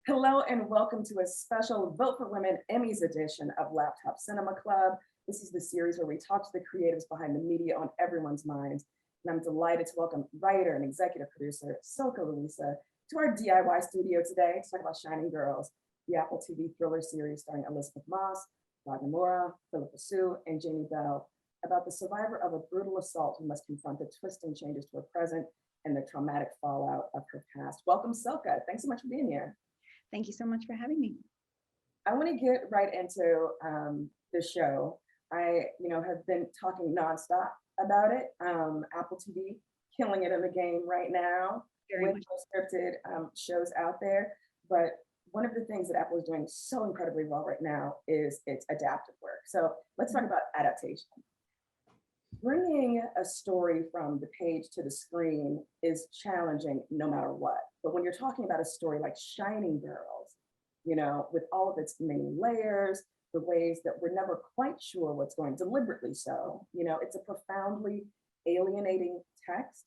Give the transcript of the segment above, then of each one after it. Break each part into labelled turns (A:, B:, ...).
A: Hello and welcome to a special Vote for Women Emmys edition of Laptop Cinema Club. This is the series where we talk to the creatives behind the media on everyone's minds. And I'm delighted to welcome writer and executive producer Silka Luisa to our DIY studio today to talk about Shining Girls, the Apple TV thriller series starring Elisabeth Moss, Wagner Moura, Phillipa Soo, and Jamie Bell, about the survivor of a brutal assault who must confront the twists and changes to her present and the traumatic fallout of her past. Welcome, Silka. Thanks so much for being here.
B: Thank you so much for having me.
A: I want to get right into the show. I, have been talking nonstop about it. Apple TV killing it in the game right now with scripted shows out there. But one of the things that Apple is doing so incredibly well right now is its adaptive work. So let's talk about adaptation. Bringing a story from the page to the screen is challenging no matter what. But when you're talking about a story like Shining Girls, with all of its many layers, the ways that we're never quite sure what's going, deliberately so, it's a profoundly alienating text.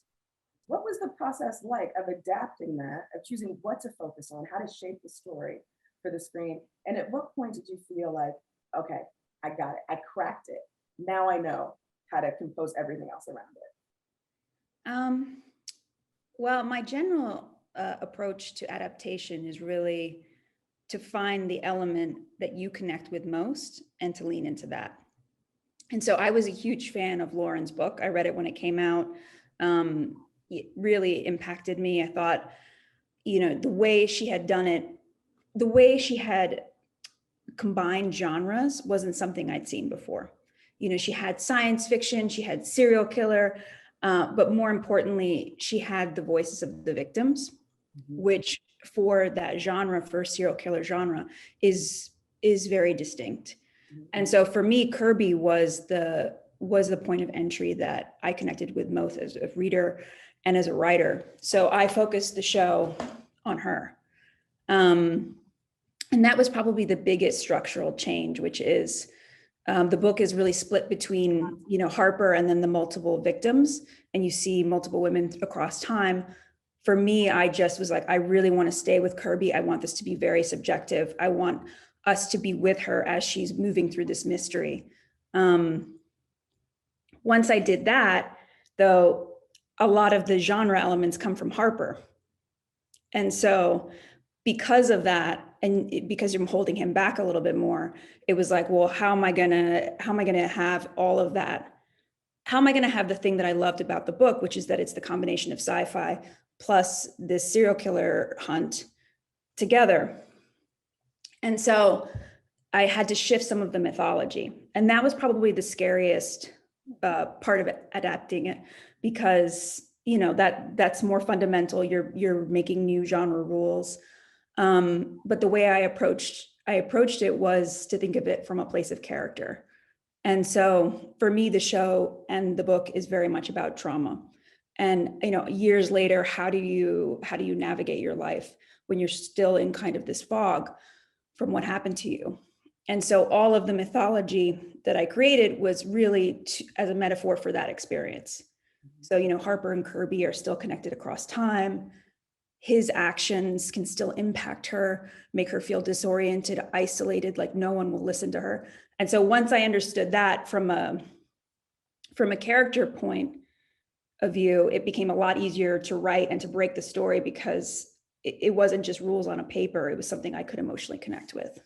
A: What was the process like of adapting that, of choosing what to focus on, how to shape the story for the screen? And at what point did you feel like, okay, I got it, I cracked it. Now I know how to compose everything else around it?
B: Well, my general approach to adaptation is really to find the element that you connect with most and to lean into that. And so I was a huge fan of Lauren's book. I read it when it came out. It really impacted me. I thought, the way she had done it, the way she had combined genres wasn't something I'd seen before. She had science fiction, she had serial killer, but more importantly, she had the voices of the victims, which for that genre, for serial killer genre, is very distinct. And so for me, Kirby was the point of entry that I connected with most as a reader and as a writer. So I focused the show on her. And that was probably the biggest structural change, which is the book is really split between, Harper and then the multiple victims, and you see multiple women across time. For me, I just was like, I really want to stay with Kirby. I want this to be very subjective. I want us to be with her as she's moving through this mystery. Once I did that, though, a lot of the genre elements come from Harper. And so because of that, and because I'm holding him back a little bit more, it was like, well, how am I gonna have all of that? How am I gonna have the thing that I loved about the book, which is that it's the combination of sci-fi plus this serial killer hunt together? And so I had to shift some of the mythology. And that was probably the scariest part of it, adapting it, because that's more fundamental. You're making new genre rules. But the way I approached it was to think of it from a place of character. And so for me, the show and the book is very much about trauma. And, years later, how do you navigate your life when you're still in kind of this fog from what happened to you? And so all of the mythology that I created was really as a metaphor for that experience. So, Harper and Kirby are still connected across time. His actions can still impact her, make her feel disoriented, isolated, like no one will listen to her. And so once I understood that from a character point of view, it became a lot easier to write and to break the story, because it wasn't just rules on a paper. It was something I could emotionally connect with.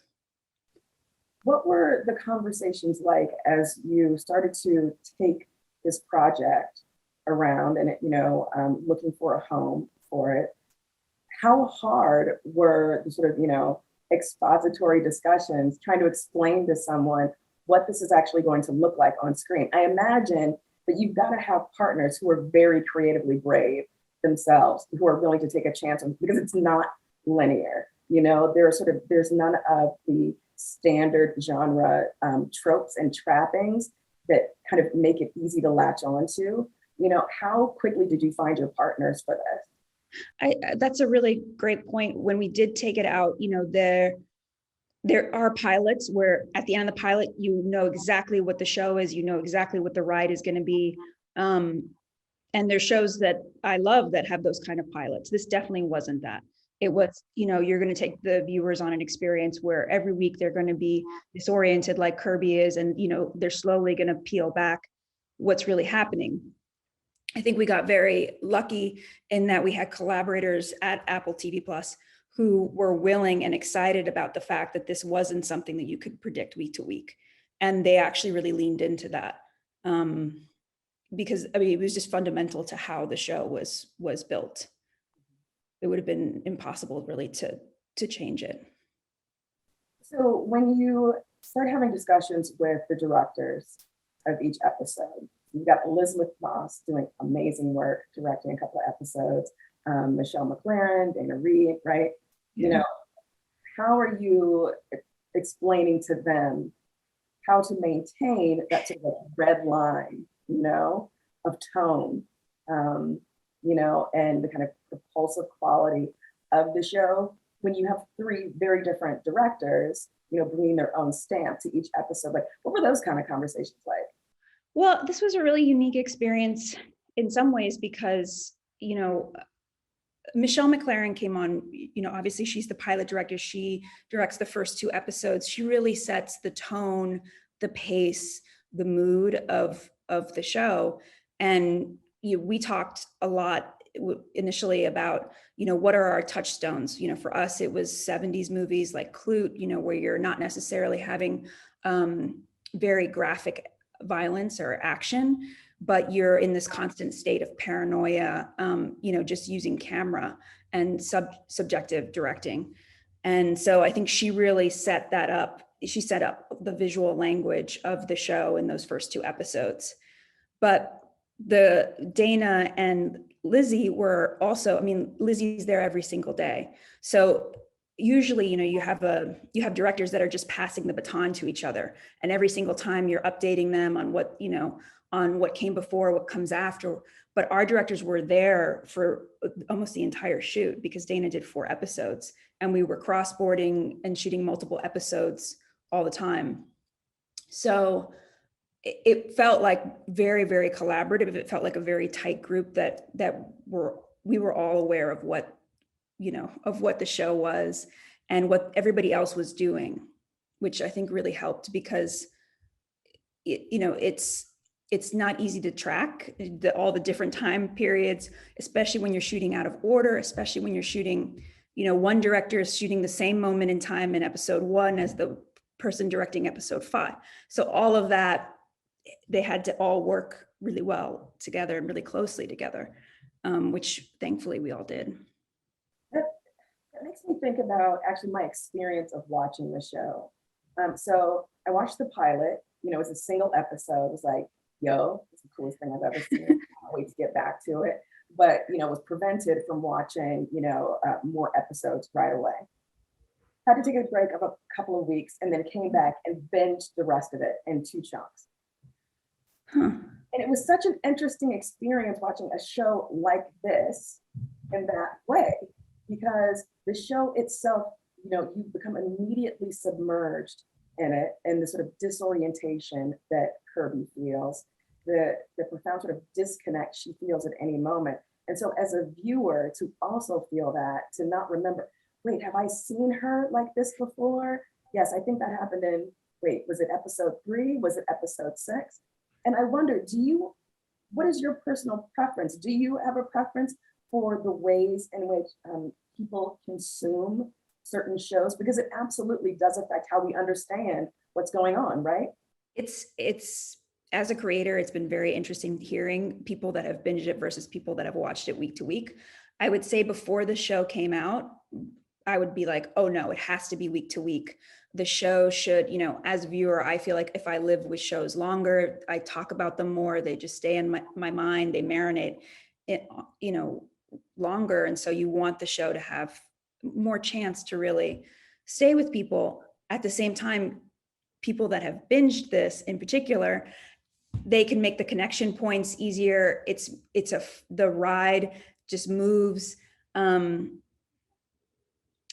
A: What were the conversations like as you started to take this project around and, looking for a home for it? How hard were the sort of, expository discussions trying to explain to someone what this is actually going to look like on screen? I imagine that you've got to have partners who are very creatively brave themselves, who are willing to take a chance on, because it's not linear. There's none of the standard genre tropes and trappings that kind of make it easy to latch onto. How quickly did you find your partners for this?
B: That's a really great point. When we did take it out, there are pilots where at the end of the pilot, exactly what the show is, exactly what the ride is going to be. And there's shows that I love that have those kind of pilots. This definitely wasn't that. It was, you're going to take the viewers on an experience where every week they're going to be disoriented like Kirby is, and they're slowly going to peel back what's really happening. I think we got very lucky in that we had collaborators at Apple TV Plus who were willing and excited about the fact that this wasn't something that you could predict week to week. And they actually really leaned into that. Because it was just fundamental to how the show was built. It would have been impossible really to change it.
A: So when you start having discussions with the directors of each episode, you've got Elisabeth Moss doing amazing work, directing a couple of episodes, Michelle McLaren, Dana Reed, right?
B: Yeah.
A: How are you explaining to them how to maintain that sort of red line, of tone, and the kind of propulsive quality of the show when you have three very different directors, bringing their own stamp to each episode? Like, what were those kind of conversations like?
B: Well, this was a really unique experience in some ways because, Michelle McLaren came on, obviously she's the pilot director. She directs the first two episodes. She really sets the tone, the pace, the mood of the show. And we talked a lot initially about, what are our touchstones? For us, it was 70s movies like Clute, where you're not necessarily having very graphic violence or action, but you're in this constant state of paranoia, just using camera and subjective directing. And so I think she really set that up. She set up the visual language of the show in those first two episodes. But the Dana and Lizzie were also, Lizzie's there every single day. So usually, you have directors that are just passing the baton to each other. And every single time you're updating them on what, on what came before, what comes after. But our directors were there for almost the entire shoot because Dana did 4 episodes and we were cross-boarding and shooting multiple episodes all the time. So it felt like very, very collaborative. It felt like a very tight group that we were all aware of what, of what the show was and what everybody else was doing, which I think really helped because it's not easy to track all the different time periods, especially when you're shooting out of order, especially when you're shooting, one director is shooting the same moment in time in episode 1 as the person directing episode 5. So all of that, they had to all work really well together and really closely together, which thankfully we all did.
A: That makes me think about actually my experience of watching the show. So I watched the pilot, it was a single episode. It was like, it's the coolest thing I've ever seen. I can't wait to get back to it. But, was prevented from watching, more episodes right away. Had to take a break of a couple of weeks and then came back and binged the rest of it in 2 chunks. And it was such an interesting experience watching a show like this in that way, because the show itself, you become immediately submerged in it and the sort of disorientation that Kirby feels, the profound sort of disconnect she feels at any moment. And so as a viewer, to also feel that, to not remember, wait, have I seen her like this before? Yes, I think that happened in, was it episode 3? Was it episode 6? And I wonder, what is your personal preference? Do you have a preference for the ways in which people consume certain shows? Because it absolutely does affect how we understand what's going on, right?
B: It's as a creator, it's been very interesting hearing people that have binged it versus people that have watched it week to week. I would say before the show came out, I would be like, oh no, it has to be week to week. The show should, as a viewer, I feel like if I live with shows longer, I talk about them more, they just stay in my mind, they marinate it, longer. And so you want the show to have more chance to really stay with people. At the same time, people that have binged this in particular, they can make the connection points easier. The ride just moves.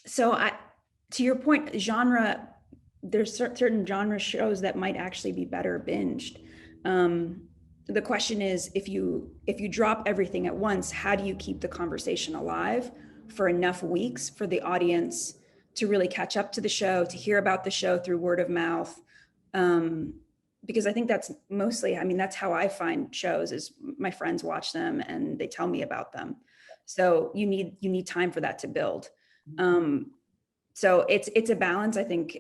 B: So to your point, genre, there's certain genre shows that might actually be better binged. The question is, if you drop everything at once, how do you keep the conversation alive for enough weeks for the audience to really catch up to the show, to hear about the show through word of mouth. Because I think that's mostly, I mean, that's how I find shows, is my friends watch them and they tell me about them. So you need time for that to build. So it's a balance. I think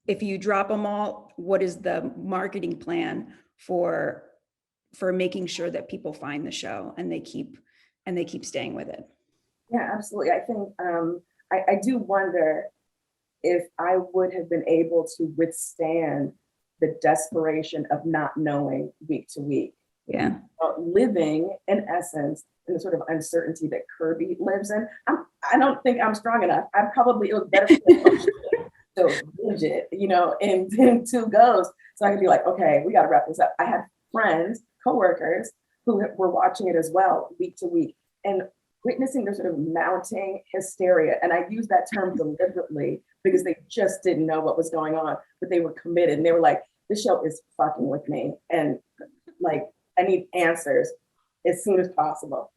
B: if you drop them all, what is the marketing plan for making sure that people find the show and they keep staying with it?
A: Yeah, absolutely. I think I do wonder if I would have been able to withstand the desperation of not knowing week to week.
B: Yeah.
A: Living in essence in the sort of uncertainty that Kirby lives in. I don't think I'm strong enough. It was better for me to binge it, in two goes. So I could be like, okay, we got to wrap this up. I had friends, coworkers who were watching it as well, week to week, and witnessing their sort of mounting hysteria. And I use that term deliberately because they just didn't know what was going on, but they were committed. And they were like, this show is fucking with me. And like, I need answers as soon as possible.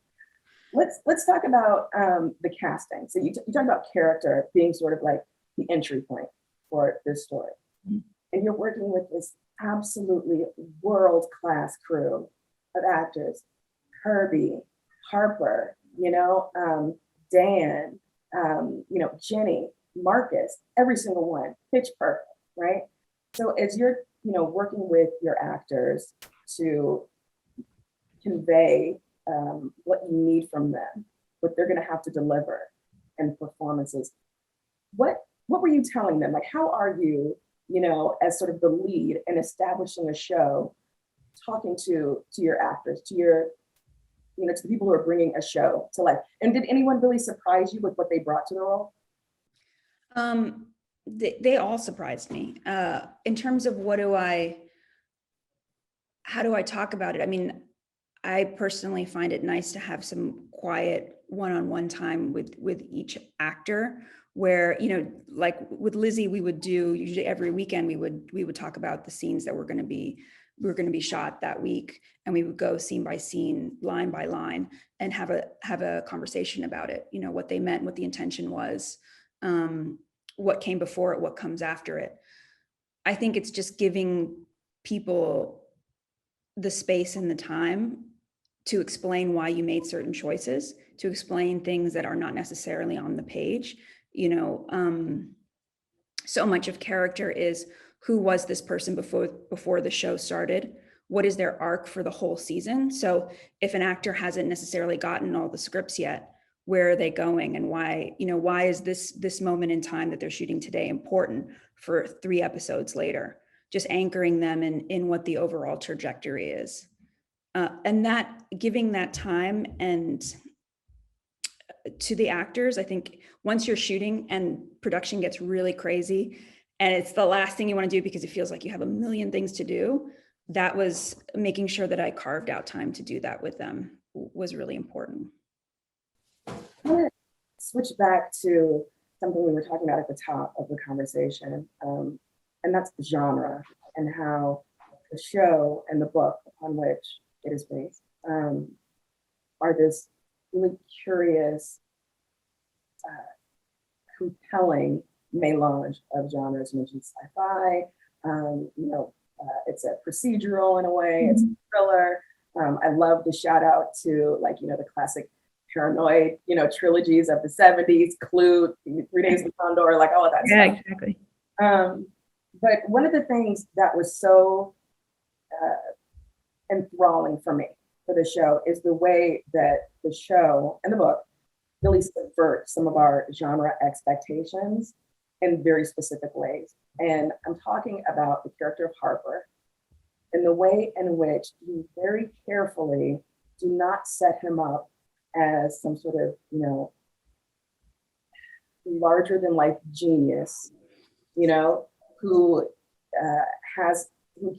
A: Let's talk about the casting. So you talk about character being sort of like the entry point for this story. And you're working with this absolutely world-class crew of actors: Kirby, Harper, Dan, Jenny, Marcus, every single one, pitch perfect, right? So as you're, working with your actors to convey what you need from them, what they're going to have to deliver in performances, what were you telling them? Like, how are you, as sort of the lead in establishing a show, talking to your actors, to your, to the people who are bringing a show to life? And did anyone really surprise you with what they brought to the role?
B: They all surprised me. In terms of how do I talk about it? I mean, I personally find it nice to have some quiet one-on-one time with each actor, where, like with Lizzie, we would do usually every weekend, we would talk about the scenes that were going to be shot that week. And we would go scene by scene, line by line, and have a conversation about it, what they meant, what the intention was, what came before it, what comes after it. I think it's just giving people the space and the time to explain why you made certain choices, to explain things that are not necessarily on the page. So much of character is, who was this person before the show started? What is their arc for the whole season? So if an actor hasn't necessarily gotten all the scripts yet, where are they going, and why is this moment in time that they're shooting today important for 3 episodes later? Just anchoring them in what the overall trajectory is. And that, giving that time and to the actors, I think once you're shooting and production gets really crazy and it's the last thing you want to do because it feels like you have a million things to do, that was making sure that I carved out time to do that with them was really important.
A: I want to switch back to something we were talking about at the top of the conversation, and that's the genre and how the show and the book upon which it is based are this really curious, compelling melange of genres. You mentioned sci-fi, it's a procedural in a way, it's a thriller. I love the shout out to the classic Paranoid, trilogies of the 70s, Clue, 3 Days of Condor, like all of that stuff.
B: Yeah, exactly.
A: But one of the things that was so enthralling for me for the show is the way that the show and the book really subvert some of our genre expectations in very specific ways. And I'm talking about the character of Harper and the way in which you very carefully do not set him up as some sort of, larger than life genius, who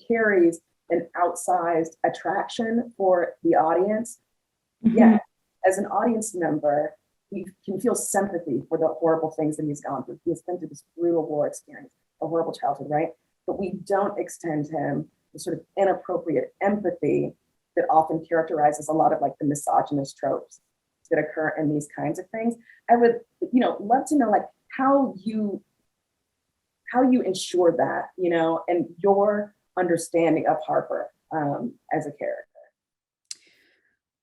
A: carries an outsized attraction for the audience. Mm-hmm. Yet, as an audience member, you can feel sympathy for the horrible things that he's gone through. He's been through this brutal war experience, a horrible childhood, right? But we don't extend him the sort of inappropriate empathy that often characterizes a lot of the misogynist tropes that occur in these kinds of things. I would, love to know like how you ensure that, and your understanding of Harper as a character.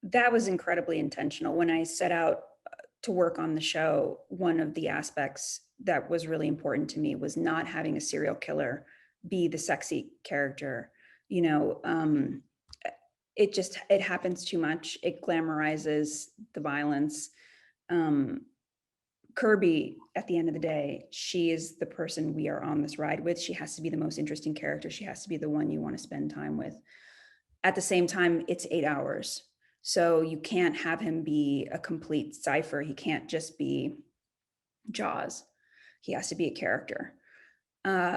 B: That was incredibly intentional. When I set out to work on the show, one of the aspects that was really important to me was not having a serial killer be the sexy character. It happens too much. It glamorizes the violence. Kirby, at the end of the day, she is the person we are on this ride with. She has to be the most interesting character. She has to be the one you want to spend time with. At the same time, it's 8 hours. So you can't have him be a complete cipher. He can't just be Jaws. He has to be a character.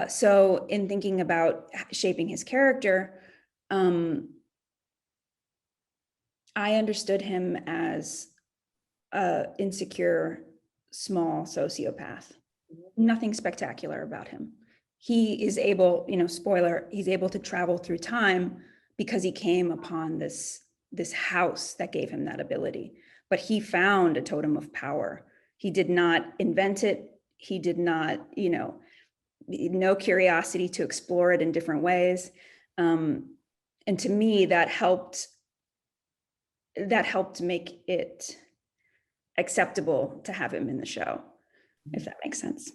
B: So in thinking about shaping his character, I understood him as a insecure, small sociopath. Nothing spectacular about him. He is able, spoiler, he's able to travel through time because he came upon this house that gave him that ability. But he found a totem of power. He did not invent it. He did not, no curiosity to explore it in different ways. And to me, that helped make it acceptable to have him in the show, if that makes sense.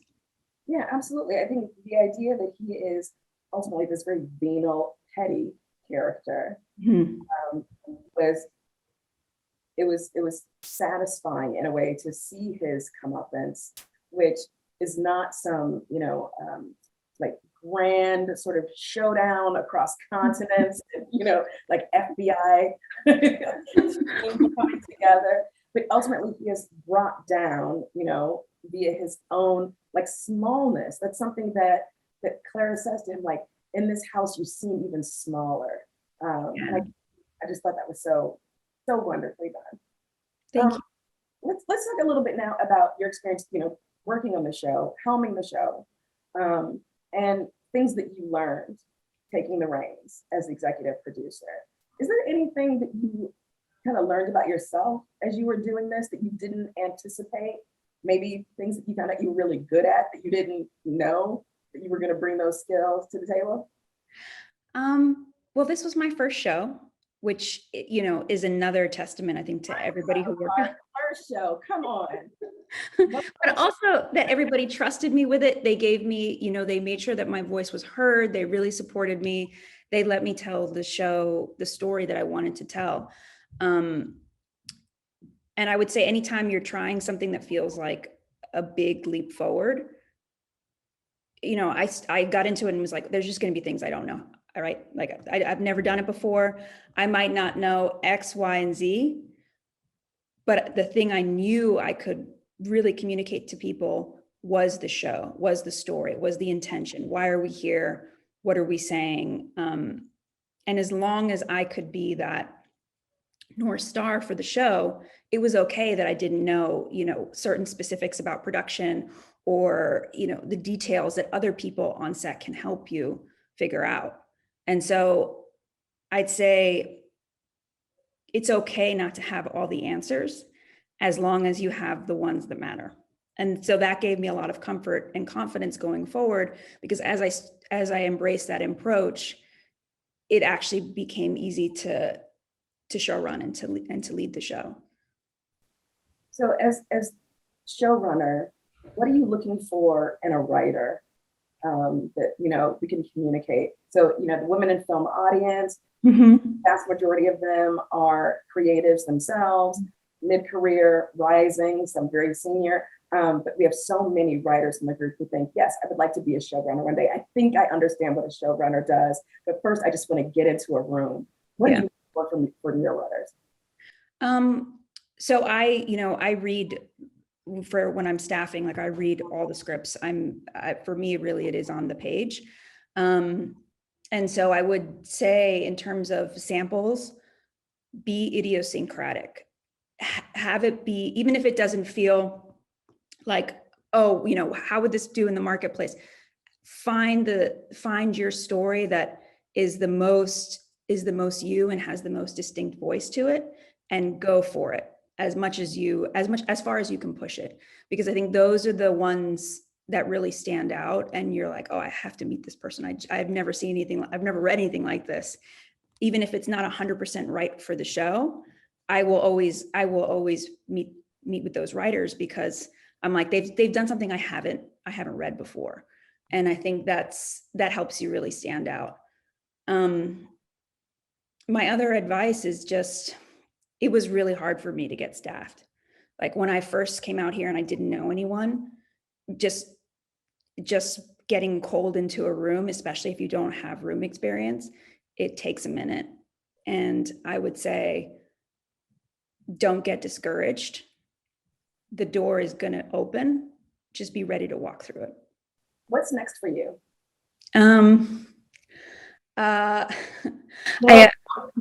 A: Yeah, absolutely. I think the idea that he is ultimately this very venal, petty character was satisfying in a way to see his comeuppance, which is not some like grand sort of showdown across continents, like FBI coming together. But ultimately, he is brought down, via his own like smallness. That's something that Clara says to him, like, in this house, you seem even smaller. I just thought that was so wonderfully done.
B: Thank you.
A: Let's talk a little bit now about your experience, working on the show, helming the show, and things that you learned taking the reins as the executive producer. Is there anything that you kind of learned about yourself as you were doing this that you didn't anticipate? Maybe things that you found out you were really good at that you didn't know that you were going to bring those skills to the table?
B: Well, this was my first show, which, is another testament, I think, to everybody who worked on it.
A: First show, come on.
B: But also that everybody trusted me with it. They gave me, they made sure that my voice was heard. They really supported me. They let me tell the show, the story that I wanted to tell. And I would say anytime you're trying something that feels like a big leap forward, I got into it and was like, there's just going to be things I don't know. All right. Like I've never done it before. I might not know X, Y, and Z, but the thing I knew I could really communicate to people was the show, was the story, was the intention. Why are we here? What are we saying? And as long as I could be that North Star for the show, it was okay that I didn't know, certain specifics about production or, the details that other people on set can help you figure out. And so I'd say it's okay not to have all the answers as long as you have the ones that matter. And so that gave me a lot of comfort and confidence going forward, because as I embraced that approach, it actually became easy to show run and to lead the show.
A: So as showrunner, what are you looking for in a writer that we can communicate? So the women in film audience, vast majority of them are creatives themselves, mid-career, rising, some very senior. But we have so many writers in the group who think, yes, I would like to be a showrunner one day. I think I understand what a showrunner does, but first I just want to get into a room. What do you look for your writers?
B: So I read, for when I'm staffing, like I read all the scripts. For me, really, it is on the page. And so I would say, in terms of samples, be idiosyncratic. Have it be, even if it doesn't feel like, how would this do in the marketplace? Find your story that is the most you and has the most distinct voice to it, and go for it. as far as you can push it, because I think those are the ones that really stand out. And you're like, oh, I have to meet this person. I've never seen anything. I've never read anything like this. Even if it's not 100% right for the show, I will always meet with those writers, because I'm like, they've done something I haven't read before. And I think that helps you really stand out. My other advice is just, it was really hard for me to get staffed. Like when I first came out here and I didn't know anyone, just getting cold into a room, especially if you don't have room experience, it takes a minute. And I would say, don't get discouraged. The door is going to open. Just be ready to walk through it.
A: What's next for you?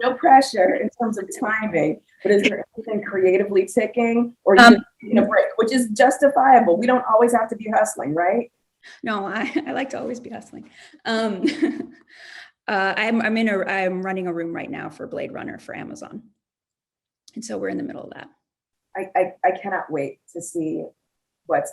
A: No pressure in terms of timing, but is there anything creatively ticking, or you just taking a break, which is justifiable? We don't always have to be hustling, right?
B: No, I like to always be hustling. I'm running a room right now for Blade Runner for Amazon. And so we're in the middle of that.
A: I cannot wait to see what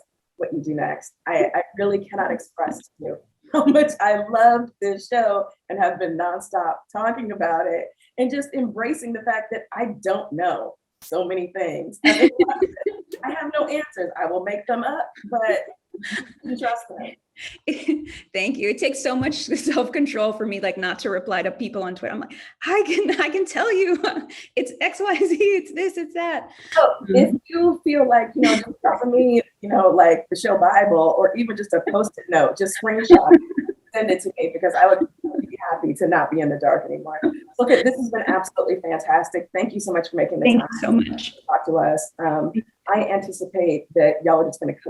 A: you do next. I really cannot express to you how much I loved this show and have been nonstop talking about it and just embracing the fact that I don't know so many things. I have no answers. I will make them up, but you trust me.
B: Thank you. It takes so much self-control for me, like not to reply to people on Twitter. I'm like, I can tell you it's XYZ, it's this, it's that.
A: So if you feel like, just for me, like the show Bible, or even just a post-it note, just screenshot, send it to me, because I would be happy to not be in the dark anymore. Okay, this has been absolutely fantastic. Thank you so much for making the time.
B: Thank you so much.
A: To talk to us. I anticipate that y'all are just going to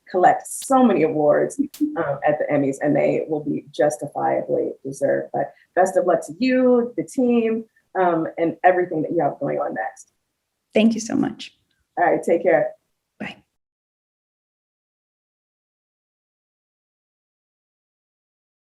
A: collect so many awards at the Emmys, and they will be justifiably deserved. But best of luck to you, the team, and everything that you have going on next.
B: Thank you so much.
A: All right, take care.